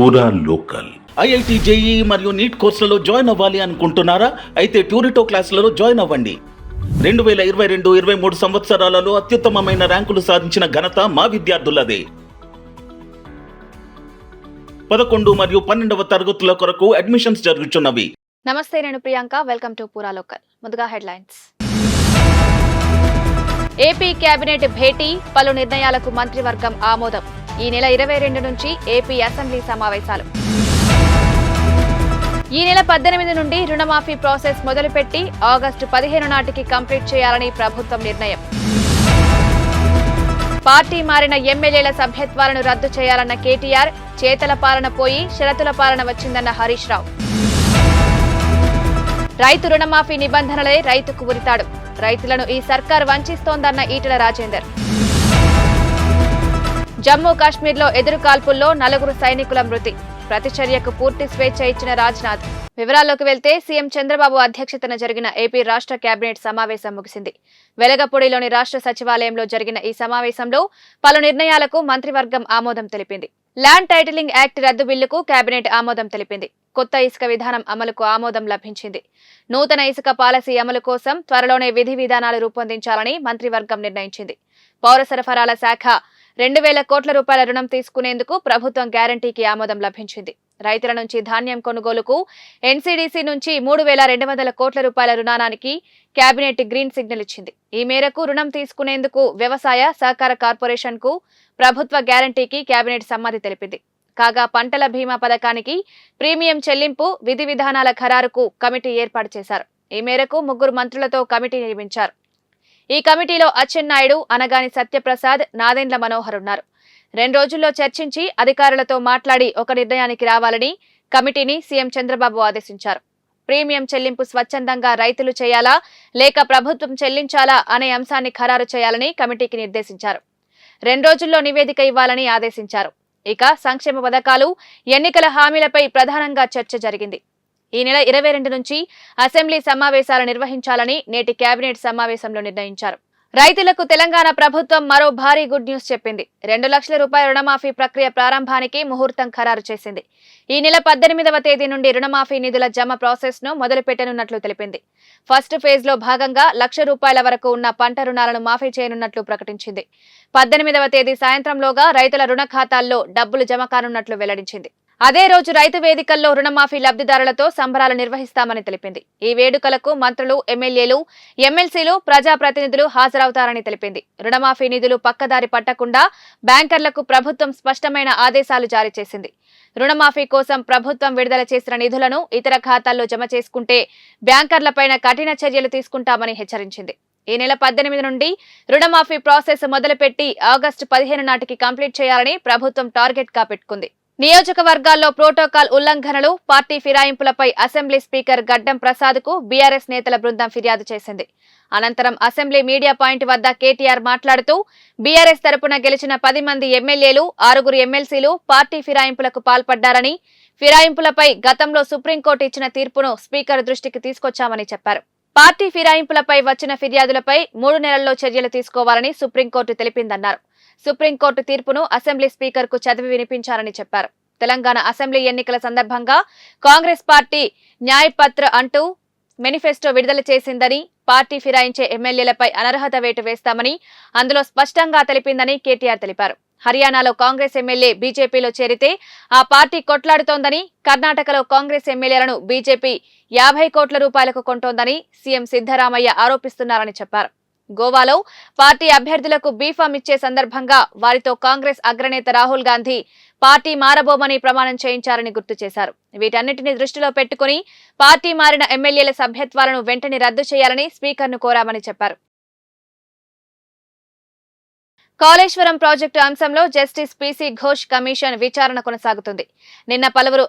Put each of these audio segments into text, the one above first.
పూరా local. IIT JEE మరియు neat కోర్సులలో జాయిన్ అవ్వాలి అనుకుంటున్నారా? అయితే ట్యూరిటో క్లాసులలో జాయిన్ అవ్వండి. 2022-23 సంవత్సరాలలో అత్యుత్తమమైన ర్యాంకులు సాధించిన ఘనత మా విద్యార్థులదే. 11 మరియు 12వ తరగతుల కొరకు అడ్మిషన్స్ జరుగుతున్నవి. నమస్తే, నేను ప్రియాంక. వెల్కమ్ టు పూరా లోకల్. ముందుగా హెడ్లైన్స్. ఏపీ కేబినెట్ భేటీ, పలు నిర్ణయాలకు మంత్రివర్గం ఆమోదం. ఈ నెల 22 నుంచి ఏపీ అసెంబ్లీ సమావేశాలు. ఈ నెల 18 నుండి రుణమాఫీ ప్రాసెస్ మొదలుపెట్టి ఆగస్టు 15 నాటికి కంప్లీట్ చేయాలని ప్రభుత్వం నిర్ణయం. పార్టీ మారిన ఎమ్మెల్యేల సభ్యత్వాలను రద్దు చేయాలన్న కేటీఆర్, చేతల పాలన పోయి షరతుల పాలన వచ్చిందన్న హరీష్ రావు. రైతు రుణమాఫీ నిబంధనలే రైతుకు ఉరితాడు, రైతులను ఈ సర్కార్ వంచిస్తోందన్న ఈటెల రాజేందర్. జమ్మూ కాశ్మీర్లో ఎదురుకాల్పుల్లో 4 సైనికుల మృతి, ప్రతిచర్యకు పూర్తి స్వేచ్ఛ ఇచ్చిన రాజ్నాథ్. వివరాల్లోకి వెళ్తే సీఎం చంద్రబాబు అధ్యక్షతన జరిగిన ఏపీ రాష్ట్ర కేబినెట్ సమావేశం ముగిసింది. వెలగపూడిలోని రాష్ట్ర సచివాలయంలో జరిగిన ఈ సమావేశంలో పలు నిర్ణయాలకు మంత్రివర్గం ఆమోదం తెలిపింది. ల్యాండ్ టైటిలింగ్ యాక్ట్ రద్దు బిల్లుకు కేబినెట్ ఆమోదం తెలిపింది. కొత్త ఇసుక విధానం అమలుకు ఆమోదం లభించింది. నూతన ఇసుక పాలసీ అమలు కోసం త్వరలోనే విధి విధానాలు రూపొందించాలని మంత్రివర్గం నిర్ణయించింది. పౌర సరఫరాల శాఖ 2,000 కోట్ల రూపాయల రుణం తీసుకునేందుకు ప్రభుత్వం గ్యారంటీకి ఆమోదం లభించింది. రైతుల నుంచి ధాన్యం కొనుగోలుకు ఎన్సీడీసీ నుంచి 3,200 కోట్ల రూపాయల రుణానికి కేబినెట్ గ్రీన్ సిగ్నల్ ఇచ్చింది. ఈ మేరకు రుణం తీసుకునేందుకు వ్యవసాయ సహకార కార్పొరేషన్ కు ప్రభుత్వ గ్యారంటీకి కేబినెట్ సమ్మతి తెలిపింది. కాగా పంటల బీమా పథకానికి ప్రీమియం చెల్లింపు విధి విధానాల ఖరారుకు కమిటీ ఏర్పాటు చేశారు. ఈ మేరకు 3 మంత్రులతో కమిటీ నియమించారు. ఈ కమిటీలో అచ్చెన్నాయుడు, అనగాని సత్యప్రసాద్, నాదెండ్ల మనోహర్ ఉన్నారు. 2 రోజుల్లో చర్చించి అధికారులతో మాట్లాడి ఒక నిర్ణయానికి రావాలని కమిటీని సీఎం చంద్రబాబు ఆదేశించారు. ప్రీమియం చెల్లింపు స్వచ్ఛందంగా రైతులు చేయాలా లేక ప్రభుత్వం చెల్లించాలా అనే అంశాన్ని ఖరారు చేయాలని కమిటీకి నిర్దేశించారు. 2 రోజుల్లో నివేదిక ఇవ్వాలని ఆదేశించారు. ఇక సంక్షేమ పథకాలు, ఎన్నికల హామీలపై ప్రధానంగా చర్చ జరిగింది. ఈ నెల 22 నుంచి అసెంబ్లీ సమావేశాలు నిర్వహించాలని నేటి కేబినెట్ సమావేశంలో నిర్ణయించారు. రైతులకు తెలంగాణ ప్రభుత్వం మరో భారీ గుడ్ న్యూస్ చెప్పింది. 2 లక్షల రూపాయల రుణమాఫీ ప్రక్రియ ప్రారంభానికి ముహూర్తం ఖరారు చేసింది. ఈ నెల 18వ తేదీ నుండి రుణమాఫీ నిధుల జమ ప్రాసెస్ ను మొదలుపెట్టనున్నట్లు తెలిపింది. ఫస్ట్ ఫేజ్ లో భాగంగా 1,00,000 రూపాయల వరకు ఉన్న పంట రుణాలను మాఫీ చేయనున్నట్లు ప్రకటించింది. 18వ తేదీ సాయంత్రంలోగా రైతుల రుణ ఖాతాల్లో డబ్బులు జమ కానున్నట్లు వెల్లడించింది. అదే రోజు రైతు వేదికల్లో రుణమాఫీ లబ్ధిదారులతో సంబరాలు నిర్వహిస్తామని తెలిపింది. ఈ వేడుకలకు మంత్రులు, ఎమ్మెల్యేలు, ఎమ్మెల్సీలు, ప్రజాప్రతినిధులు హాజరవుతారని తెలిపింది. రుణమాఫీ నిధులు పక్కదారి పట్టకుండా బ్యాంకర్లకు ప్రభుత్వం స్పష్టమైన ఆదేశాలు జారీ చేసింది. రుణమాఫీ కోసం ప్రభుత్వం విడుదల చేసిన నిధులను ఇతర ఖాతాల్లో జమ చేసుకుంటే బ్యాంకర్లపైన కఠిన చర్యలు తీసుకుంటామని హెచ్చరించింది. ఈ నెల 18 నుండి రుణమాఫీ ప్రాసెస్ మొదలుపెట్టి ఆగస్టు 15 నాటికి కంప్లీట్ చేయాలని ప్రభుత్వం టార్గెట్ గా పెట్టుకుంది. నియోజకవర్గాల్లో ప్రోటోకాల్ ఉల్లంఘనలు, పార్టీ ఫిరాయింపులపై అసెంబ్లీ స్పీకర్ గడ్డం ప్రసాద్ కు బీఆర్ఎస్ నేతల బృందం ఫిర్యాదు చేసింది. అనంతరం అసెంబ్లీ మీడియా పాయింట్ వద్ద కేటీఆర్ మాట్లాడుతూ బీఆర్ఎస్ తరపున గెలిచిన 10 మంది ఎమ్మెల్యేలు, 6 ఎమ్మెల్సీలు పార్టీ ఫిరాయింపులకు పాల్పడ్డారని, ఫిరాయింపులపై గతంలో సుప్రీంకోర్టు ఇచ్చిన తీర్పును స్పీకర్ దృష్టికి తీసుకొచ్చామని చెప్పారు. పార్టీ ఫిరాయింపులపై వచ్చిన ఫిర్యాదులపై 3 నెలల్లో చర్యలు తీసుకోవాలని సుప్రీంకోర్టు తెలిపిందన్నారు. సుప్రీంకోర్టు తీర్పును అసెంబ్లీ స్పీకర్ కు చదివి వినిపించారని చెప్పారు. తెలంగాణ అసెంబ్లీ ఎన్నికల సందర్భంగా కాంగ్రెస్ పార్టీ న్యాయపత్ర అంటూ మేనిఫెస్టో విడుదల చేసిందని, పార్టీ ఫిరాయించే ఎమ్మెల్యేలపై అనర్హత వేటు వేస్తామని అందులో స్పష్టంగా తెలిపిందని కేటీఆర్ తెలిపారు. హర్యానాలో కాంగ్రెస్ ఎమ్మెల్యే బీజేపీలో చేరితే ఆ పార్టీ కొట్లాడుతోందని, కర్ణాటకలో కాంగ్రెస్ ఎమ్మెల్యేలను బీజేపీ 50 కోట్ల రూపాయలకు కొంటోందని సీఎం సిద్ధరామయ్య ఆరోపిస్తున్నారని చెప్పారు. గోవాలో పార్టీ అభ్యర్థులకు బీఫామ్ ఇచ్చే సందర్భంగా వారితో కాంగ్రెస్ అగ్రనేత రాహుల్ గాంధీ పార్టీ మారబోమని ప్రమాణం చేయించారని గుర్తు చేశారు. వీటన్నిటిని దృష్టిలో పెట్టుకుని పార్టీ మారిన ఎమ్మెల్యేల సభ్యత్వాలను వెంటనే రద్దు చేయాలని స్పీకర్ను కోరామని చెప్పారు. కాళేశ్వరం ప్రాజెక్టు అంశంలో జస్టిస్ పీసీ ఘోష్ కమిషన్ విచారణ కొనసాగుతుంది. నిన్న పలువురు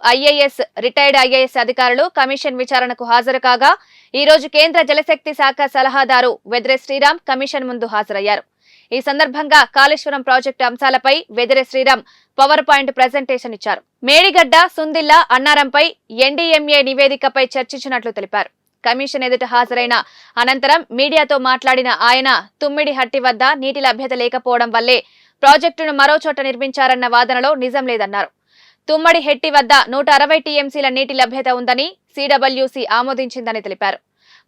రిటైర్డ్ ఐఏఎస్ అధికారులు కమిషన్ విచారణకు హాజరు కాగా, ఈ రోజు కేంద్ర జలశక్తి శాఖ సలహాదారు వెద్రే శ్రీరామ్ కమిషన్ ముందు హాజరయ్యారు. ఈ సందర్భంగా కాళేశ్వరం ప్రాజెక్టు అంశాలపై Vedire Sriram power point presentation ఇచ్చారు. మేడిగడ్డ, సుందిల్లా, అన్నారంపై ఎన్డీఎంఏ నివేదికపై చర్చించినట్లు తెలిపారు. కమిషన్ ఎదుట హాజరైన అనంతరం మీడియాతో మాట్లాడిన ఆయన తుమ్మిడిహట్టి వద్ద నీటి లభ్యత లేకపోవడం వల్లే ప్రాజెక్టును మరో చోట నిర్మించారన్న వాదనలో నిజం లేదన్నారు. తుమ్మడి హెట్టి వద్ద 160 టీఎంసీల నీటి లభ్యత ఉందని సిడబ్ల్యూసీ ఆమోదించిందని తెలిపారు.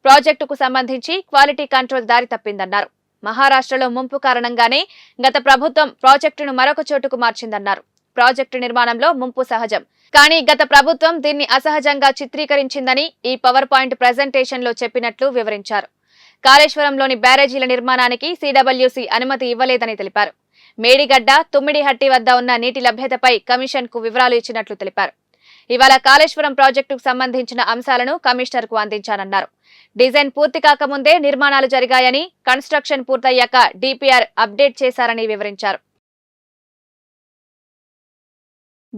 ప్రాజెక్టుకు సంబంధించి క్వాలిటీ కంట్రోల్ దారి తప్పిందన్నారు. మహారాష్ట్రలో ముంపు కారణంగానే గత ప్రభుత్వం ప్రాజెక్టును మరొక చోటుకు మార్చిందన్నారు. ప్రాజెక్టు నిర్మాణంలో ముంపు సహజం, కానీ గత ప్రభుత్వం దీన్ని అసహజంగా చిత్రీకరించిందని ఈ పవర్ పాయింట్ ప్రెజెంటేషన్లో చెప్పినట్లు వివరించారు. కాళేశ్వరంలోని బ్యారేజీల నిర్మాణానికి సిడబ్ల్యూసీ అనుమతి ఇవ్వలేదని తెలిపారు. మేడిగడ్డ, తుమ్మిడిహట్టి వద్ద ఉన్న నీటి లభ్యతపై కమిషన్కు వివరాలు ఇచ్చినట్లు తెలిపారు. ఇవాళ కాళేశ్వరం ప్రాజెక్టుకు సంబంధించిన అంశాలను కమిషనర్కు అందించానన్నారు. డిజైన్ పూర్తి కాకముందే నిర్మాణాలు జరిగాయని, కన్స్ట్రక్షన్ పూర్తయ్యాక డిపిఆర్ అప్డేట్ చేశారని వివరించారు.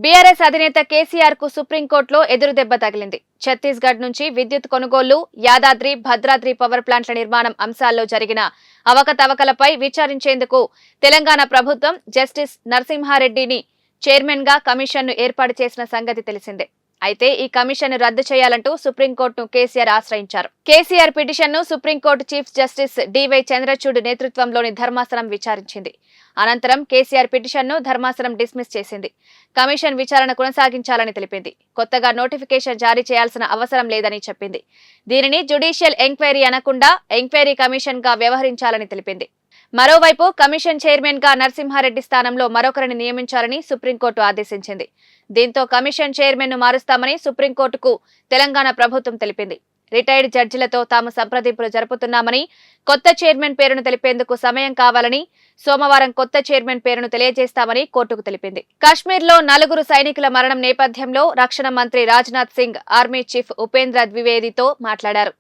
బీఆర్ఎస్ అధినేత కేసీఆర్ కు సుప్రీంకోర్టులో ఎదురుదెబ్బ తగిలింది. ఛత్తీస్గఢ్ నుంచి విద్యుత్ కొనుగోలు, యాదాద్రి, భద్రాద్రి పవర్ ప్లాంట్ల నిర్మాణం అంశాల్లో జరిగిన అవకతవకలపై విచారించేందుకు తెలంగాణ ప్రభుత్వం జస్టిస్ నరసింహారెడ్డిని చైర్మన్ గా కమిషన్ను ఏర్పాటు చేసిన సంగతి తెలిసిందే. అయితే ఈ కమిషన్ను రద్దు చేయాలంటూ సుప్రీంకోర్టును కేసీఆర్ ఆశ్రయించారు. కేసీఆర్ పిటిషన్ను supreme court chief justice DY Chandrachud నేతృత్వంలోని ధర్మాసనం విచారించింది. అనంతరం కేసీఆర్ పిటిషన్ను ధర్మాసనం డిస్మిస్ చేసింది. కమిషన్ విచారణ కొనసాగించాలని తెలిపింది. కొత్తగా నోటిఫికేషన్ జారీ చేయాల్సిన అవసరం లేదని చెప్పింది. దీనిని జ్యుడిషియల్ ఎంక్వైరీ అనకుండా ఎంక్వైరీ కమిషన్ గా వ్యవహరించాలని తెలిపింది. మరోవైపు కమిషన్ చైర్మన్ గా నరసింహారెడ్డి స్థానంలో మరొకరిని నియమించాలని సుప్రీంకోర్టు ఆదేశించింది. దీంతో కమిషన్ చైర్మన్ ను మారుస్తామని సుప్రీంకోర్టుకు తెలంగాణ ప్రభుత్వం తెలిపింది. రిటైర్డ్ జడ్జిలతో తాము సంప్రదింపులు జరుపుతున్నామని, కొత్త చైర్మన్ పేరును తెలిపేందుకు సమయం కావాలని, సోమవారం కొత్త చైర్మన్ పేరును తెలియజేస్తామని కోర్టుకు తెలిపింది. కశ్మీర్లో 4 సైనికుల మరణం నేపథ్యంలో రక్షణ మంత్రి రాజ్నాథ్ సింగ్ ఆర్మీ చీఫ్ ఉపేంద్ర ద్వివేదితో మాట్లాడారు.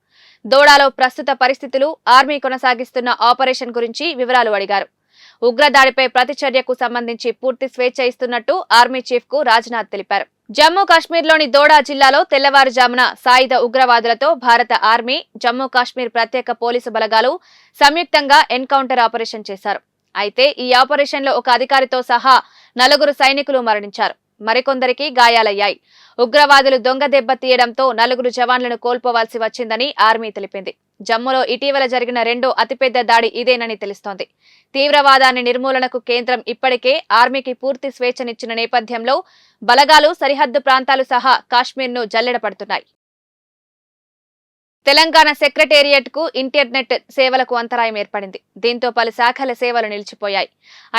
దోడాలో ప్రస్తుత పరిస్థితులు, ఆర్మీ కొనసాగిస్తున్న ఆపరేషన్ గురించి వివరాలు అడిగారు. ఉగ్రదాడిపై ప్రతిచర్యకు సంబంధించి పూర్తి స్వేచ్ఛ ఇస్తున్నట్టు ఆర్మీ చీఫ్ కు రాజ్నాథ్ తెలిపారు. జమ్మూ కాశ్మీర్లోని దోడా జిల్లాలో తెల్లవారుజామున సాయుధ ఉగ్రవాదులతో భారత ఆర్మీ, జమ్మూ కాశ్మీర్ ప్రత్యేక పోలీసు బలగాలు సంయుక్తంగా ఎన్కౌంటర్ ఆపరేషన్ చేశారు. అయితే ఈ ఆపరేషన్లో ఒక అధికారితో సహా 4 సైనికులు మరణించారు. మరికొందరికి గాయాలయ్యాయి. ఉగ్రవాదులు దొంగ దెబ్బ తీయడంతో 4 జవాన్లను కోల్పోవాల్సి వచ్చిందని ఆర్మీ తెలిపింది. జమ్మూలో ఇటీవల జరిగిన రెండో అతిపెద్ద దాడి ఇదేనని తెలుస్తోంది. తీవ్రవాదాన్ని నిర్మూలనకు కేంద్రం ఇప్పటికే ఆర్మీకి పూర్తి స్వేచ్ఛనిచ్చిన నేపథ్యంలో బలగాలు సరిహద్దు ప్రాంతాలు సహా కాశ్మీర్ను జల్లెడపడుతున్నాయి. తెలంగాణ సెక్రటేరియట్ కు ఇంటర్నెట్ సేవలకు అంతరాయం ఏర్పడింది. దీంతో పలు శాఖల సేవలు నిలిచిపోయాయి.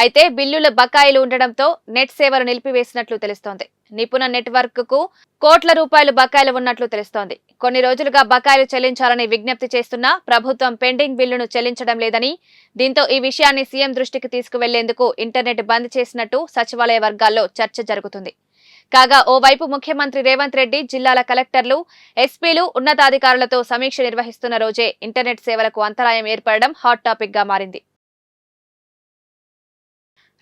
అయితే బిల్లుల బకాయిలు ఉండడంతో నెట్ సేవలు నిలిపివేసినట్లు తెలుస్తోంది. నిపుణ నెట్వర్క్ కు కోట్ల రూపాయలు బకాయిలు ఉన్నట్లు తెలుస్తోంది. కొన్ని రోజులుగా బకాయిలు చెల్లించాలని విజ్ఞప్తి చేస్తున్నా ప్రభుత్వం పెండింగ్ బిల్లును చెల్లించడం లేదని, దీంతో ఈ విషయాన్ని సీఎం దృష్టికి తీసుకువెళ్లేందుకు ఇంటర్నెట్ బంద్ చేసినట్టు సచివాలయ వర్గాల్లో చర్చ జరుగుతుంది. కాగా ఓవైపు ముఖ్యమంత్రి రేవంత్ రెడ్డి జిల్లాల కలెక్టర్లు, ఎస్పీలు, ఉన్నతాధికారులతో సమీక్ష నిర్వహిస్తున్న రోజే ఇంటర్నెట్ సేవలకు అంతరాయం ఏర్పడడం హాట్ టాపిక్ గా మారింది.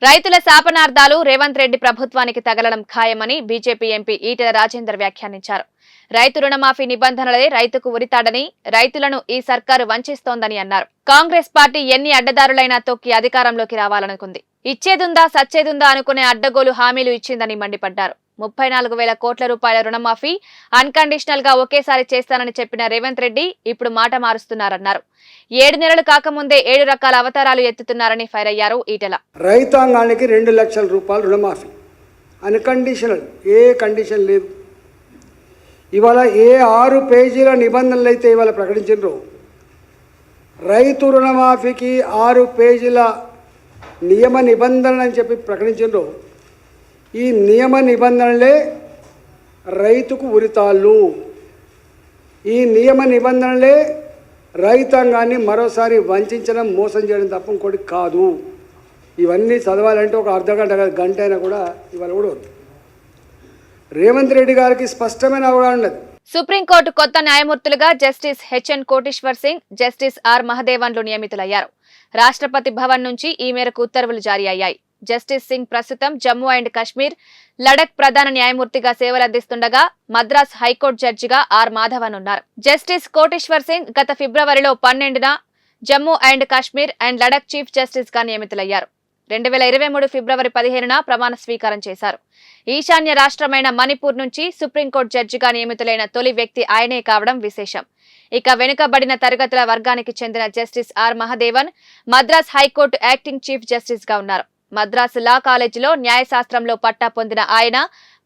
రైతుల శాపనార్థాలు రేవంత్ రెడ్డి ప్రభుత్వానికి తగలడం ఖాయమని బీజేపీ ఎంపీ ఈటెల రాజేందర్ వ్యాఖ్యానించారు. రైతు రుణమాఫీ నిబంధనలే రైతుకు ఉరితాడని, రైతులను ఈ సర్కారు వంచిస్తోందని అన్నారు. కాంగ్రెస్ పార్టీ ఎన్ని అడ్డదారులైనా తొక్కి అధికారంలోకి రావాలనుకుంది. ఇచ్చేదుందా సచ్చేదుందా అనుకునే అడ్డగోలు హామీలు ఇచ్చిందని మండిపడ్డారు. 34,000 కోట్ల రూపాయల రుణమాఫీ అన్కండిషనల్ గా ఒకేసారి చేస్తానని చెప్పిన రేవంత్ రెడ్డి ఇప్పుడు మాట మారుస్తున్నారన్నారు. 7 నెలలు కాకముందే 7 రకాల అవతారాలు ఎత్తుతున్నారని ఫైర్ అయ్యారు ఈటెల. రైతాంగానికి 2 లక్షల రూపాయలు రుణమాఫీ అన్కండిషనల్, ఏ కండిషన్ లేదు. ఇవాళ ఏ 6 పేజీల నిబంధనలు అయితే ఇవాళ ప్రకటించారో, రైతు రుణమాఫీకి 6 పేజీల నియమ నిబంధనలు అని చెప్పి ప్రకటించారో, ఈ నియమ నిబంధనలే రైతుకు ఉరితాళ్ళు. ఈ నియమ నిబంధనలే రైతాంగాన్ని మరోసారి వంచడం, మోసం చేయడం తప్ప ఇంకోటి కాదు. ఇవన్నీ చదవాలంటే ఒక అర్ధగంట, గంట అయినా కూడా ఇవాళ కూడా వద్దు. రేవంత్ రెడ్డి గారికి స్పష్టమైన అవగాహన ఉన్నది. సుప్రీంకోర్టు కొత్త న్యాయమూర్తులుగా justice H N Koteshwar Singh, justice R మహదేవన్లు నియమితులయ్యారు. రాష్ట్రపతి భవన్ నుంచి ఈ మేరకు ఉత్తర్వులు జారీ అయ్యాయి. జస్టిస్ సింగ్ ప్రస్తుతం జమ్మూ అండ్ కాశ్మీర్, లడక్ ప్రధాన న్యాయమూర్తిగా సేవలందిస్తుండగా మద్రాస్ హైకోర్టు జడ్జిగా ఆర్ మాధవన్ ఉన్నారు. జస్టిస్ కోటేశ్వర్ సింగ్ గత ఫిబ్రవరిలో 12న Jammu and Kashmir and Ladakh chief justice గా నియమితులయ్యారు. 2023 ఫిబ్రవరి 15న ప్రమాణ స్వీకారం చేశారు. ఈశాన్య రాష్ట్రమైన మణిపూర్ నుంచి సుప్రీంకోర్టు జడ్జిగా నియమితులైన తొలి వ్యక్తి ఆయనే కావడం విశేషం. ఇక వెనుకబడిన తరగతుల వర్గానికి చెందిన justice R Mahadevan Madras high court acting chief justice గా ఉన్నారు. మద్రాసు లా కాలేజీలో న్యాయశాస్త్రంలో పట్టా పొందిన ఆయన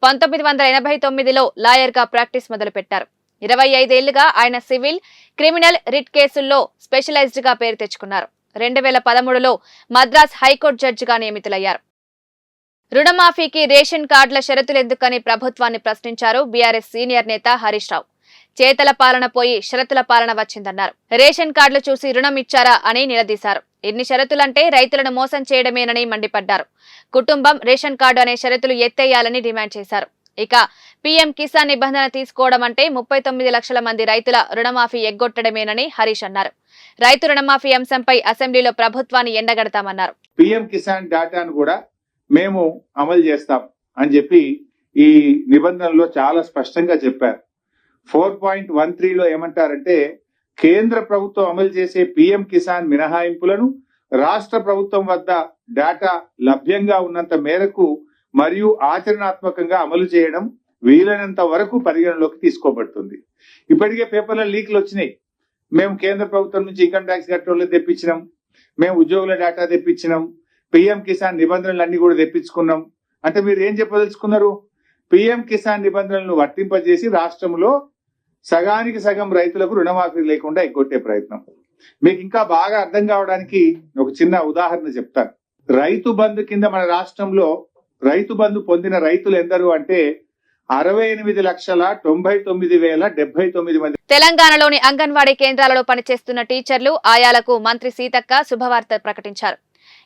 1989లో లాయర్గా ప్రాక్టీస్ మొదలుపెట్టారు. 25 ఏళ్లుగా ఆయన సివిల్, క్రిమినల్, రిట్ కేసుల్లో స్పెషలైజ్డ్గా పేరు తెచ్చుకున్నారు. 2013లో మద్రాస్ హైకోర్టు జడ్జిగా నియమితులయ్యారు. రుణమాఫీకి రేషన్ కార్డుల షరతులెందుకని ప్రభుత్వాన్ని ప్రశ్నించారు బీఆర్ఎస్ సీనియర్ నేత హరీష్ రావు. చేతల పాలన పోయి షరతుల పాలన వచ్చిందన్నారు. రేషన్ కార్డులు చూసి రుణం ఇచ్చారా అని నిలదీశారు. ఇన్ని షరతులంటే రైతులను మోసం చేయడమేనని మండిపడ్డారు. కుటుంబం, రేషన్ కార్డు అనే షరతులు ఎత్తేయాలని డిమాండ్ చేశారు. ఇక పీఎం కిసాన్ నిబంధన తీసుకోవడం అంటే 39 లక్షల మంది రైతుల రుణమాఫీ ఎగ్గొట్టడమేనని హరీష్ అన్నారు. రైతు రుణమాఫీ అంశంపై అసెంబ్లీలో ప్రభుత్వాన్ని ఎండగడతామన్నారు. పీఎం కిసాన్ డేటాను కూడా మేము అమలు చేస్తాం అని చెప్పి ఈ నిబంధనలో చాలా స్పష్టంగా చెప్పారు. 4.13లో ఏమంటారంటే కేంద్ర ప్రభుత్వం అమలు చేసే పీఎం కిసాన్ మినహాయింపులను రాష్ట్ర ప్రభుత్వం వద్ద డేటా లభ్యంగా ఉన్నంత మేరకు మరియు ఆచరణాత్మకంగా అమలు చేయడం వీలైనంత వరకు పరిగణలోకి తీసుకోబడుతుంది. ఇప్పటికే పేపర్ల లీక్లు వచ్చినాయి. మేము కేంద్ర ప్రభుత్వం నుంచి ఇన్కమ్ ట్యాక్స్ కట్టోళ్ళు తెప్పించినాం, మేము ఉద్యోగుల డేటా తెప్పించినాం, పీఎం కిసాన్ నిబంధనలు అన్ని కూడా తెప్పించుకున్నాం. అంటే మీరు ఏం చెప్పదలుచుకున్నారు? పీఎం కిసాన్ నిబంధనలను వర్తింపజేసి రాష్ట్రంలో సగానికి సగం రైతులకు రుణమాఫీ లేకుండా ఎగ్గొట్టే ప్రయత్నం. మీకు ఇంకా బాగా అర్థం కావడానికి ఒక చిన్న ఉదాహరణ చెప్తాను. రైతు బంధు కింద మన రాష్ట్రంలో రైతు బంధు పొందిన రైతులు ఎందరు అంటే 68,99,079 మంది. తెలంగాణలోని అంగన్వాడీ కేంద్రాలలో పనిచేస్తున్న టీచర్లు, ఆయాలకు మంత్రి సీతక్క శుభవార్త ప్రకటించారు.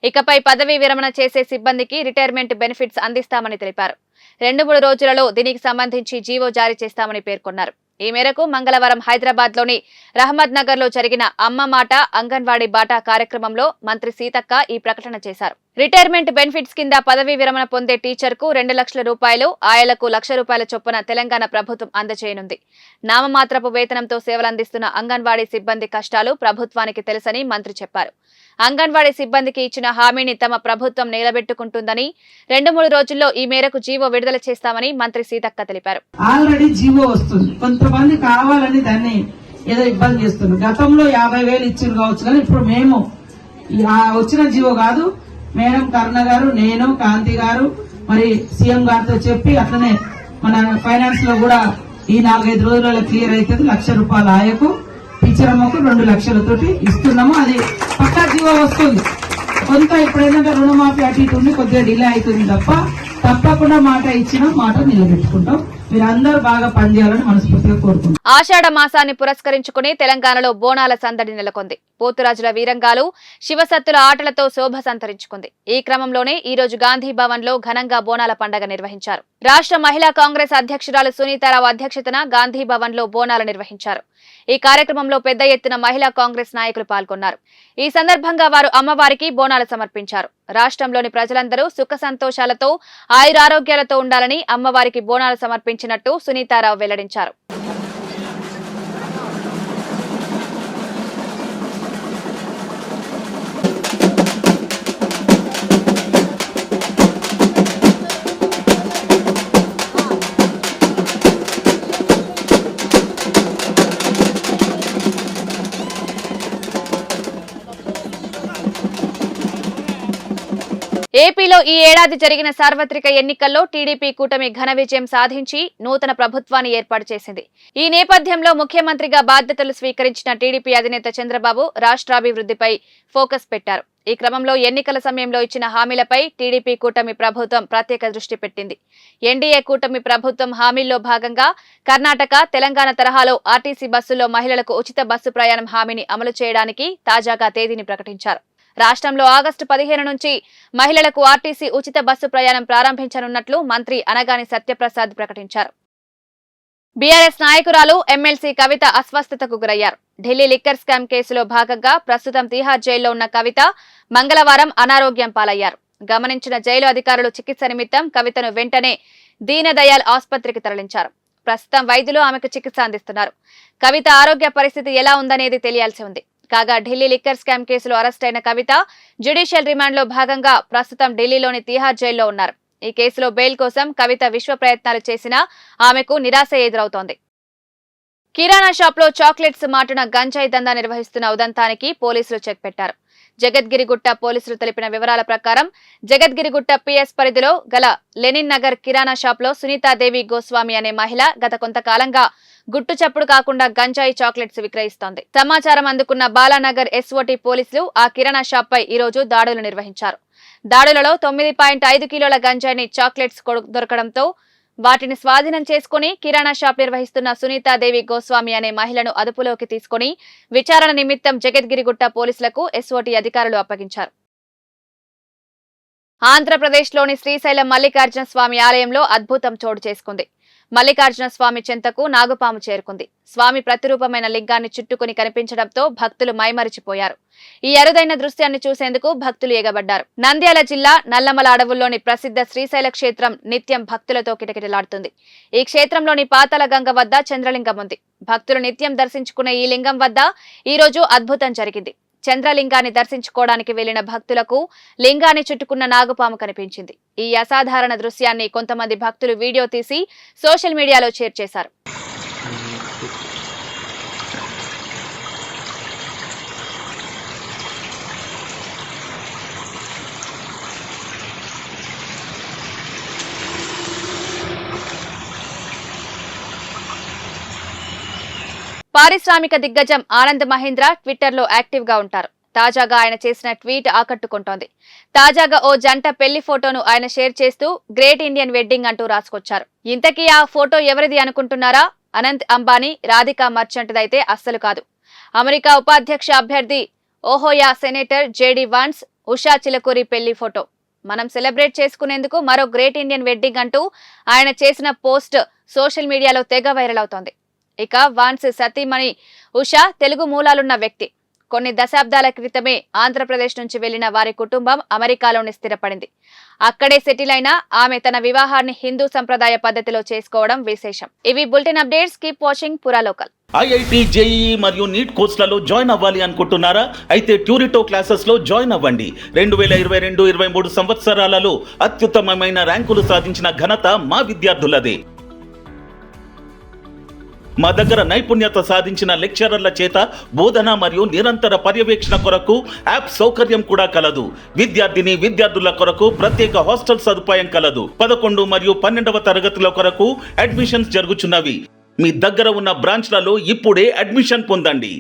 ఇకపై పదవీ విరమణ చేసే సిబ్బందికి రిటైర్మెంట్ బెనిఫిట్స్ అందిస్తామని తెలిపారు. 2-3 రోజులలో దీనికి సంబంధించి జీవో జారీ చేస్తామని పేర్కొన్నారు. ఈ మేరకు మంగళవారం హైదరాబాద్లోని రహమద్ నగర్ లో జరిగిన అమ్మ మాట అంగన్వాడీ బాటా కార్యక్రమంలో మంత్రి సీతక్క ఈ ప్రకటన చేశారు. రిటైర్మెంట్ బెనిఫిట్స్ కింద పదవీ విరమణ పొందే టీచర్కు 2 లక్షల రూపాయలు, ఆయలకు 1 లక్ష రూపాయల చొప్పున తెలంగాణ ప్రభుత్వం అందజేయనుంది. నామమాత్రపు వేతనంతో సేవలందిస్తున్న అంగన్వాడీ సిబ్బంది కష్టాలు ప్రభుత్వానికి తెలుసని మంత్రి చెప్పారు. అంగన్వాడీ సిబ్బందికి ఇచ్చిన హామీని తమ ప్రభుత్వం నిలబెట్టుకుంటుందని 2-3 రోజుల్లో ఈ మేరకు జీవో విడుదల చేస్తామని మంత్రి సీతక్క తెలిపారు. ఆల్రెడీ జీవో వస్తుంది, కొంతమంది కావాలని దాన్ని ఏదో ఇబ్బంది చేస్తున్నారు. గతంలో 50,000 ఇచ్చింది కావచ్చు, కానీ ఇప్పుడు మేము వచ్చిన జీవో కాదు, మేడం కరుణ గారు, నేను, కాంతి గారు, మరి సీఎం గారితో చెప్పి అట్లనే మన ఫైనాన్స్ లో కూడా ఈ 4-5 రోజులలో క్లియర్ అవుతుంది. 1 లక్ష రూపాయల ఆయకు, టీచరమ్మకు 2 లక్షలతోటి ఇస్తున్నాము. అది పక్కా జీవో వస్తుంది. కొంత ఇప్పుడు ఏంటంటే రుణమాఫీ అటు ఇటు ఉంది, కొద్దిగా డిలే అవుతుంది తప్ప తప్పకుండా మాట ఇచ్చినా మాట నిలబెట్టుకుంటాం. మీరందరూ బాగా పనిచేయాలని మనస్ఫూర్తిగా కోరుకుంటున్నాం. ఆషాఢ మాసాన్ని పురస్కరించుకుని తెలంగాణలో బోనాల సందడి నెలకొంది. పోతురాజుల వీరంగాలు, శివసత్తుల ఆటలతో శోభ సంతరించుకుంది. ఈ క్రమంలోనే ఈ రోజు గాంధీ భవన్ లో ఘనంగా బోనాల పండుగ నిర్వహించారు. రాష్ట్ర మహిళా కాంగ్రెస్ అధ్యక్షురాలు సునీతారావు అధ్యక్షతన గాంధీ భవన్ లో బోనాలు నిర్వహించారు. ఈ కార్యక్రమంలో పెద్ద ఎత్తున మహిళా కాంగ్రెస్ నాయకులు పాల్గొన్నారు. ఈ సందర్భంగా వారు అమ్మవారికి బోనాలు సమర్పించారు. రాష్ట్రంలోని ప్రజలందరూ సుఖ సంతోషాలతో, ఆయురారోగ్యాలతో ఉండాలని అమ్మవారికి బోనాలు సమర్పించినట్టు సునీతారావు వెల్లడించారు. ఏపీలో ఈ ఏడాది జరిగిన సార్వత్రిక ఎన్నికల్లో టీడీపీ కూటమి ఘన విజయం సాధించి నూతన ప్రభుత్వాన్ని ఏర్పాటు చేసింది. ఈ నేపథ్యంలో ముఖ్యమంత్రిగా బాధ్యతలు స్వీకరించిన టీడీపీ అధినేత చంద్రబాబు రాష్ట్రాభివృద్ధిపై ఫోకస్ పెట్టారు. ఈ క్రమంలో ఎన్నికల సమయంలో ఇచ్చిన హామీలపై టీడీపీ కూటమి ప్రభుత్వం ప్రత్యేక దృష్టి పెట్టింది. ఎన్డీఏ కూటమి ప్రభుత్వం హామీల్లో భాగంగా కర్ణాటక, తెలంగాణ తరహాలో ఆర్టీసీ బస్సుల్లో మహిళలకు ఉచిత బస్సు ప్రయాణం హామీని అమలు చేయడానికి తాజాగా తేదీని ప్రకటించారు. రాష్ట్రంలో ఆగస్టు 15 నుంచి మహిళలకు ఆర్టీసీ ఉచిత బస్సు ప్రయాణం ప్రారంభించనున్నట్లు మంత్రి అనగాని సత్యప్రసాద్ ప్రకటించారు. బీఆర్ఎస్ నాయకురాలు ఎమ్మెల్సీ కవిత అస్వస్థతకు గురయ్యారు. ఢిల్లీ లిక్కర్ స్కామ్ కేసులో భాగంగా ప్రస్తుతం తిహార్ జైల్లో ఉన్న కవిత మంగళవారం అనారోగ్యం పాలయ్యారు. గమనించిన జైలు అధికారులు చికిత్స నిమిత్తం కవితను వెంటనే దీనదయాల్ ఆసుపత్రికి తరలించారు. ప్రస్తుతం వైద్యులు ఆమెకు చికిత్స అందిస్తున్నారు. కవిత ఆరోగ్య పరిస్థితి ఎలా ఉందనేది తెలియాల్సి ఉంది. కాగా ఢిల్లీ లిక్కర్ స్కామ్ కేసులో అరెస్ట్ అయిన కవిత జ్యుడిషియల్ రిమాండ్ లో భాగంగా ప్రస్తుతం ఢిల్లీలోని తిహార్ జైల్లో ఉన్నారు. ఈ కేసులో బెయిల్ కోసం కవిత విశ్వ ప్రయత్నాలు చేసినా ఆమెకు నిరాశ ఎదురవుతోంది. కిరాణా షాప్ లో చాక్లెట్స్ మాటున గంజాయి దందా నిర్వహిస్తున్న ఉదంతానికి పోలీసులు చెక్ పెట్టారు. జగద్గిరిగుట్ట పోలీసులు తెలిపిన వివరాల ప్రకారం జగద్గిరిగుట్ట పిఎస్ పరిధిలో గల లెనిన్ నగర్ కిరాణా షాప్లో సునీతాదేవి గోస్వామి అనే మహిళ గత కొంతకాలంగా గుట్టు చప్పుడు కాకుండా గంజాయి చాక్లెట్స్ విక్రయిస్తోంది. సమాచారం అందుకున్న బాలానగర్ ఎస్ఓటీ పోలీసులు ఆ కిరాణా షాప్ పై ఈ రోజు దాడులు నిర్వహించారు. దాడులలో 9.5 కిలోల గంజాయిని చాక్లెట్స్ దొరకడంతో వాటిని స్వాధీనం చేసుకుని కిరాణా షాప్ నిర్వహిస్తున్న సునీతాదేవి గోస్వామి అనే మహిళను అదుపులోకి తీసుకుని విచారణ నిమిత్తం జగద్గిరిగుట్ట పోలీసులకు ఎస్ఓటీ అధికారులు అప్పగించారు. ఆంధ్రప్రదేశ్లోని శ్రీశైలం మల్లికార్జున స్వామి ఆలయంలో అద్భుతం చోటు చేసుకుంది. మల్లికార్జున స్వామి చెంతకు నాగుపాము చేరుకుంది. స్వామి ప్రతిరూపమైన లింగాన్ని చుట్టుకుని కనిపించడంతో భక్తులు మైమరిచిపోయారు. ఈ అరుదైన దృశ్యాన్ని చూసేందుకు భక్తులు ఎగబడ్డారు. నంద్యాల జిల్లా నల్లమల అడవుల్లోని ప్రసిద్ధ శ్రీశైల క్షేత్రం నిత్యం భక్తులతో కిటకిటలాడుతుంది. ఈ క్షేత్రంలోని పాతాళ గంగ వద్ద చంద్రలింగం ఉంది. భక్తులు నిత్యం దర్శించుకునే ఈ లింగం వద్ద ఈ రోజు అద్భుతం జరిగింది. చంద్రలింగాన్ని దర్శించుకోవడానికి వెళ్లిన భక్తులకు లింగాన్ని చుట్టుకున్న నాగుపాము కనిపించింది. ఈ అసాధారణ దృశ్యాన్ని కొంతమంది భక్తులు వీడియో తీసి సోషల్ మీడియాలో షేర్ చేశారు. పారిశ్రామిక దిగ్గజం ఆనంద్ మహీంద్ర ట్విట్టర్ లో యాక్టివ్ గా ఉంటారు. తాజాగా ఆయన చేసిన ట్వీట్ ఆకట్టుకుంటోంది. తాజాగా ఓ జంట పెళ్లి ఫోటోను ఆయన షేర్ చేస్తూ గ్రేట్ ఇండియన్ వెడ్డింగ్ అంటూ రాసుకొచ్చారు. ఇంతకీ ఆ ఫోటో ఎవరిది అనుకుంటున్నారా? అనంత్ అంబానీ, రాధికా మర్చెంట్ దైతే అస్సలు కాదు. అమెరికా ఉపాధ్యక్ష అభ్యర్థి Ohio senator J D Vance, Usha Chilukuri పెళ్లి ఫోటో. మనం సెలబ్రేట్ చేసుకునేందుకు మరో గ్రేట్ ఇండియన్ వెడ్డింగ్ అంటూ ఆయన చేసిన పోస్ట్ సోషల్ మీడియాలో తెగ వైరల్ అవుతోంది. ఇక వాన్స్ సతీమణి ఉషా తెలుగు మూలాలున్న వ్యక్తి. కొన్ని దశాబ్దాల క్రితమే ఆంధ్రప్రదేశ్ నుంచి వెళ్లిన వారి కుటుంబం అమెరికాలోనే స్థిరపడింది. అక్కడే సెటిల్ అయిన ఆమె తన వివాహాన్ని హిందూ సంప్రదాయ పద్ధతిలో చేసుకోవడం విశేషం. ఇవి బులెటిన్ అప్డేట్స్. కీప్ వాచింగ్ పురా లోకల్. ఐఐటి, జేఈఈ మరియు నీట్ కోర్సులలో జాయిన్ అవ్వాలి అనుకుంటున్నారా? అయితే ట్యూరిటో క్లాసెస్ లో జాయిన్ అవ్వండి. 2022-23 సంవత్సరాలలో అత్యుత్తమమైన ర్యాంకులు సాధించిన ఘనత మా విద్యార్థులదే. మా దగ్గర నైపుణ్యత సాధించిన లెక్చరర్ల చేత బోధన మరియు నిరంతర పర్యవేక్షణ కొరకు యాప్ సౌకర్యం కూడా కలదు. విద్యార్థుల కొరకు ప్రత్యేక హాస్టల్ సదుపాయం కలదు. 11 మరియు 12వ తరగతుల కొరకు అడ్మిషన్స్ జరుగుచున్నవి. మీ దగ్గర ఉన్న బ్రాంచ్లలో ఇప్పుడే అడ్మిషన్ పొందండి.